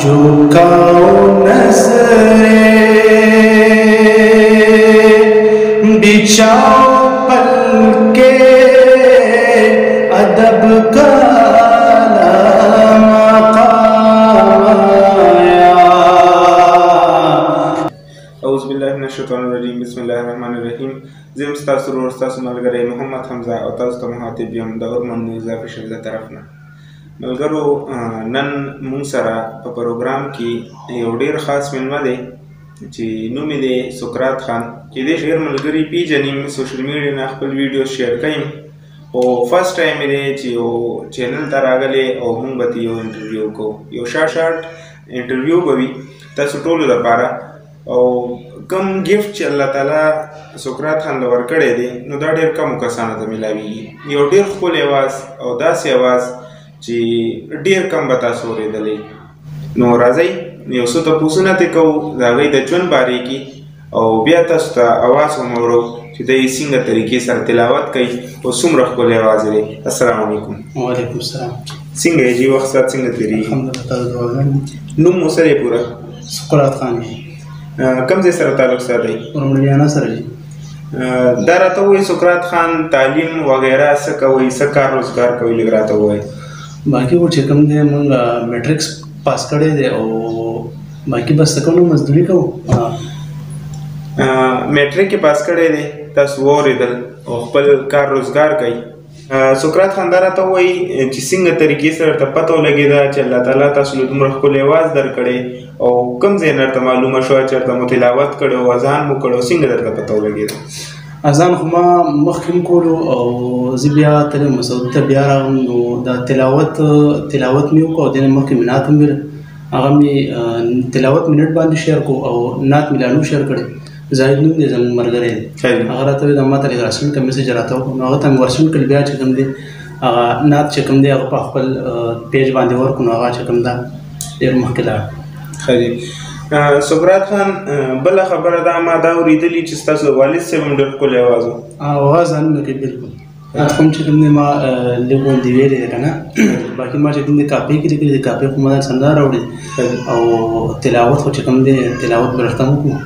झुकाओ नज़रें बिछाओ पलके अदब का बिस्मिल्लाहिर्रहमानिर्रहीम। ज़िम स्तासुर और स्तासु मलगरे मोहम्मद हमजा और तासु मुहातिब यम दौर मन न्यूज़ ऑफिशियल तरफना मलगरो नन मुंग सरा په پروګرام کې یو ډیر خاص مېلمه دی چې نوم یې دی سقراط خان چې دې ډیر ملګري پیژنیم سوشل میډیا نه خپل ویډیو شیر کوي او فرست ټایم دی چې یو چینل ته راغلی او موږ به یو انټرویو کوو یو شارټ انټرویو به وي تاسو ټولو لپاره او کم ګفت چې الله تعالی سقراط خان له ورکړی دی نو دا ډېر کمو کسانو ته میلاویږي یو ډېر ښکلی اواز او داسې اواز چې ډېر کم به تاسو اورېدلی نو راځئ یو څه تپوسونه ترې کوو د هغوی د ژوند بارې کې او بیا تاسو ته اواز هم اورو چې دی څنګه طریقې سره تلاوت کوي او څومره ښکلی اواز دی. السلام علیکم. وعلیکم السلام. څنګه یې جي وخت ساعت څنګه تېرېږي؟ الحمدلله تاسو دعاګانې. نوم مو څه دی پوره؟ سقراط خان دی. کوم ځای سره تعلق ساتئ؟ روملیانا سره دی. دا راته ووایي سقراط خان تعلیم وغیره څه کوئ څه کار روزګار کوئ لږ راته ووایي. باقي و چې کوم دی مونږ میټرکس پاس کړی دی او باقي بس څه کوو مزدوري کوو. میټرک یې پاس کړی دی تاسو واورېدل او خپل کار روزګار کوي. سقراط خان دا راته ووایي چې څنګه طریقې سره ورته پته ولګېده چې الله تعالی تاسو له دومره ښکلی اواز درکړی او کوم ځای نه درته معلومه شوه چې ورته مو تلاوت کړی او اذان مو کړی څنګه درته پته ولګېده؟ اذان خو ما مخکې هم کولو او زه بیا تلم مسعود ته بیا راغلم نو دا تلاوت مې وکړو او دې نه مخکې مې نعت هم ویل هغه مې تلاوت مې نټ باندې شیر کړو او نعت مې لا نو شیر کړی زاهد نوم دی زموږ ملګری دی هغه راته وایي دا ما ته لږ راسمین کړه میسج راته وکړو نو هغه ته مې ورسمین کړل بیا چې کوم دی هغه نعت چې کوم دی هغه په خپل پیج باندې ورکړو نو هغه چې کوم ده ډېر مخکې لاړ. ښه دی. سقراط خان بله خبره دا ما دا اورېدلي چې ستاسو والد صاحب هم ډېر ښکلی اواز و. اواز ځانونه کوي بلکل نعت خو هم چې کوم دی ما لږ غوندې ویلی دی که نه باقي ما چې کوم دی کاپۍ کې لیکلي دی کاپۍ خو ما سندا راوړي او تلاوت خو چې کوم دی تلاوت به درته وکړو.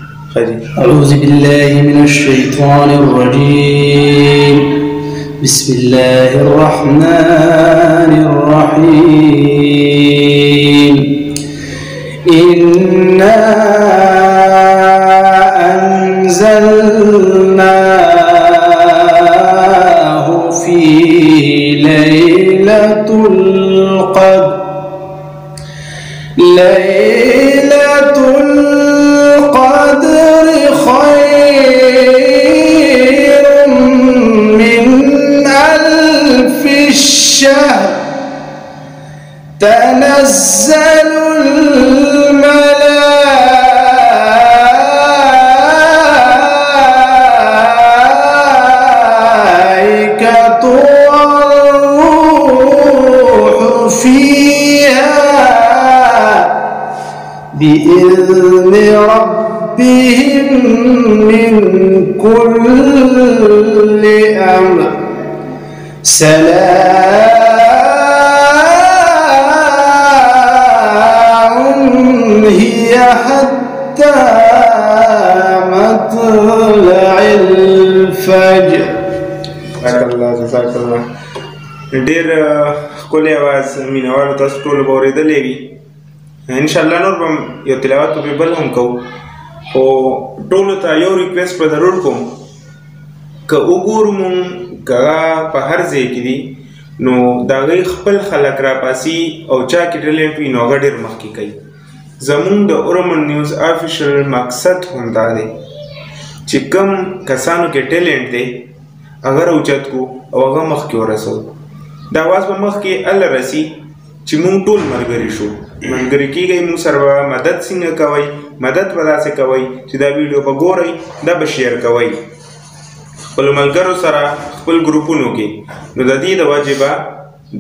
أعوذ بالله من الشيطان الرجيم بسم الله الرحمن الرحيم إنا أنزلناه في ليلة القدر خير من ألف الشهر تنزل الملائكة والروح فيها بإذن ربهم من كل أمر سلام هي حتى مطلع الفجر. جزاک الله جزاک الله. ډېر ښکلی اواز مینهوالو تاسو ټولو به اورېدلی وي. انشاءالله نور به یو تلاوت به بل هم کوو خو ټولو ته یو ریکویسټ به ضرور کوم که وګورو مونږ که هغه په هر ځای کې دي نو د هغوی خپل خلک راپاسي او چا کې ټیلنټ وي نو هغه ډېر مخکې کوي. زمونږ د اورمن نیوز آفیشل مقصد هم دا دی چې کوم کسانو کې ټیلنټ دی هغه راوچت کړو او هغه مخکې ورسوو. د اواز به مخکې هله رسي چې مونږ ټول ملګري شو ملګري کېږئ مونږ سره به مدد څنګه کوئ مدد به داسې کوئ چې دا ویډیو به ګورئ دا به شیر کوئ خپلو ملګرو سره خپل ګروپونو کې نو د دې د وجې به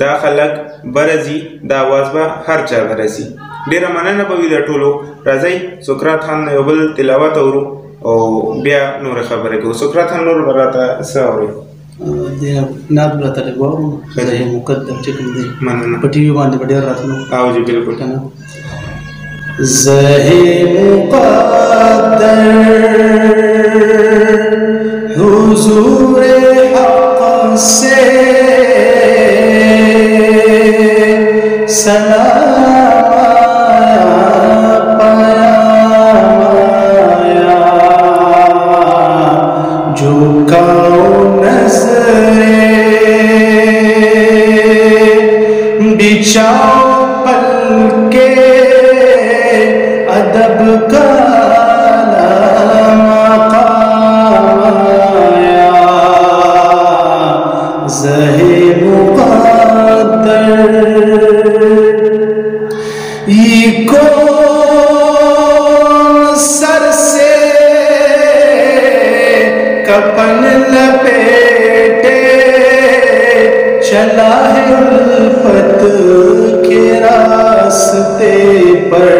دا خلک به راځي دا اواز به هر چا ته رسي. ډېره مننه به وي د ټولو. راځئ سقراط خان یو بل تلاوت اورو او بیا نورې خبرې کوو. سقراط خان نور به راته څه اورئ؟ نعت به راته لږ واورو مقدم چې کوم دی مننه په ټي وي باندې به ډېر راتلو. او جی بلکل. زہے مقدر حضور حق سے سلام پایا جو کاؤ نظریں بچھاؤ پل کے ادب کا مقام آیا زہے مقدر یہ کون سر سے کفن لپیٹے چلا ہے الفت کے راستے پر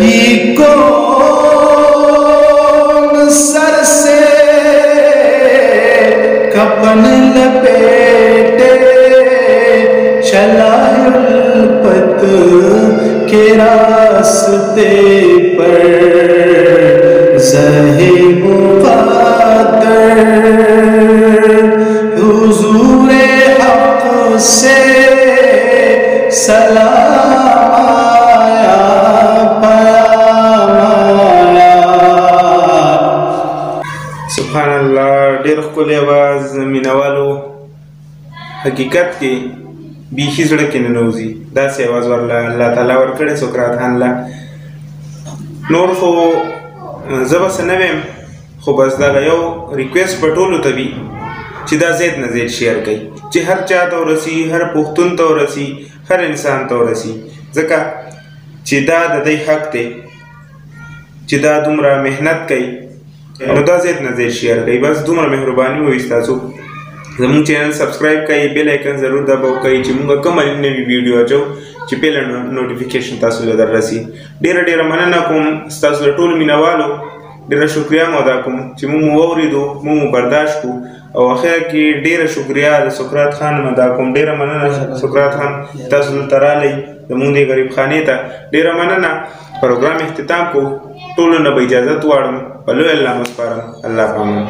یہ کون سر سے کفن لپیٹے چلا ہے الفت کے راستے پر زہے مقدر حضور حق سے سلام آیا پیام آیا. سبحان اللہ. ډېر ښکلی اواز مینوالو. حقیقت کې بیخي زړه کې ننوځي داسې اواز ورله الله تعالی ورکړی سقراط خان له. نور خو زه به څه نه ویم خو بس دغه یو ریکویسټ به ټولو ته وي چې دا زید نه زید شیر کوي چې هر چا ته ورسي هر پښتون ته ورسي هر انسان ته ورسي ځکه چې دا د دوی حق دی چې دا دومره محنت کوي نو دا زید نه زید شیر کوي. بس دومره مهرباني وي ستاسو زموږ چینل سبسکرایب کوئ بیل آیکن ضرور دباو کوئ چې موږ کومه نوې ویډیو اچو چې پهله نوټیفیکیشن تاسو ته در رسي. ډېره ډېره مننه کوم ستاسو د ټولو مینوالو. ډېره شکریه مو ادا کوم چې موږ مو واورېدو موږ مو برداشت کړو او اخر کې ډېره شکریه د سقراط خان مو ادا کوم. ډېره مننه سقراط خان تاسو دلته راغلی زموږ دې غریب خانې ته. ډېره مننه. پروګرام اختتام کو ټولو نه به اجازت غواړم په لوی الله مو سپارم. الله پامان.